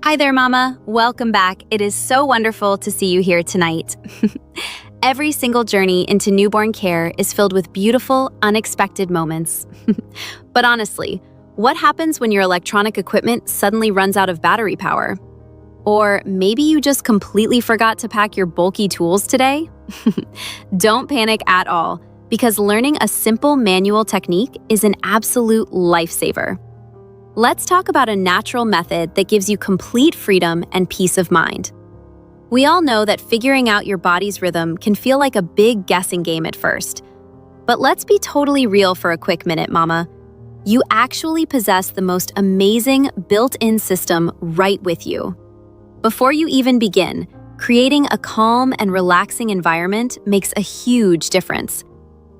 Hi there, Mama. Welcome back. It is so wonderful to see you here tonight. Every single journey into newborn care is filled with beautiful, unexpected moments. But honestly, what happens when your electronic equipment suddenly runs out of battery power? Or maybe you just completely forgot to pack your bulky tools today? Don't panic at all, because learning a simple manual technique is an absolute lifesaver. Let's talk about a natural method that gives you complete freedom and peace of mind. We all know that figuring out your body's rhythm can feel like a big guessing game at first. But let's be totally real for a quick minute, Mama. You actually possess the most amazing built-in system right with you. Before you even begin, creating a calm and relaxing environment makes a huge difference.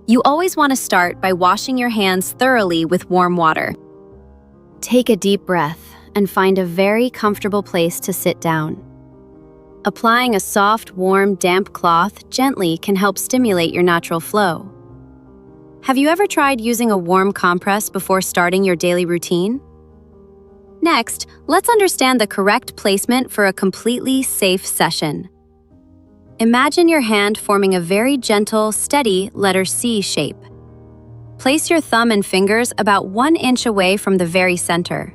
You always want to start by washing your hands thoroughly with warm water. Take a deep breath and find a very comfortable place to sit down. Applying a soft, warm, damp cloth gently can help stimulate your natural flow. Have you ever tried using a warm compress before starting your daily routine? Next, let's understand the correct placement for a completely safe session. Imagine your hand forming a very gentle, steady letter C shape. Place your thumb and fingers about 1 inch away from the very center.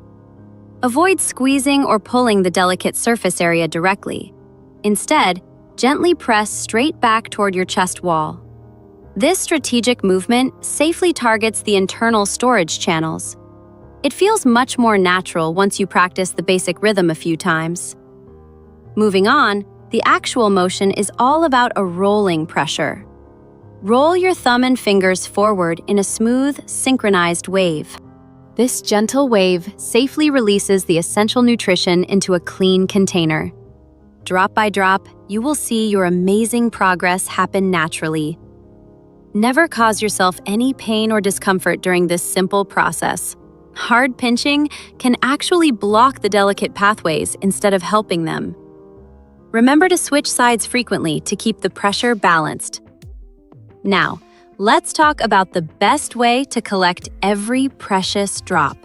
Avoid squeezing or pulling the delicate surface area directly. Instead, gently press straight back toward your chest wall. This strategic movement safely targets the internal storage channels. It feels much more natural once you practice the basic rhythm a few times. Moving on, the actual motion is all about a rolling pressure. Roll your thumb and fingers forward in a smooth, synchronized wave. This gentle wave safely releases the essential nutrition into a clean container. Drop by drop, you will see your amazing progress happen naturally. Never cause yourself any pain or discomfort during this simple process. Hard pinching can actually block the delicate pathways instead of helping them. Remember to switch sides frequently to keep the pressure balanced. Now, let's talk about the best way to collect every precious drop.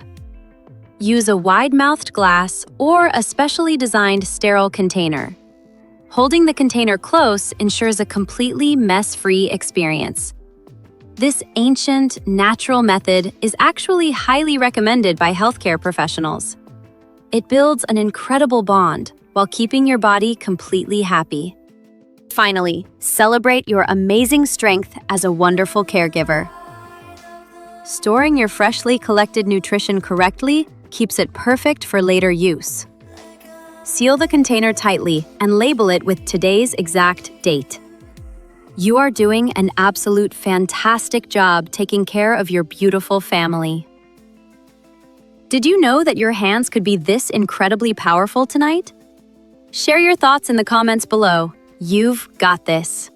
Use a wide-mouthed glass or a specially designed sterile container. Holding the container close ensures a completely mess-free experience. This ancient, natural method is actually highly recommended by healthcare professionals. It builds an incredible bond while keeping your body completely happy. Finally, celebrate your amazing strength as a wonderful caregiver. Storing your freshly collected nutrition correctly keeps it perfect for later use. Seal the container tightly and label it with today's exact date. You are doing an absolute fantastic job taking care of your beautiful family. Did you know that your hands could be this incredibly powerful tonight? Share your thoughts in the comments below. You've got this.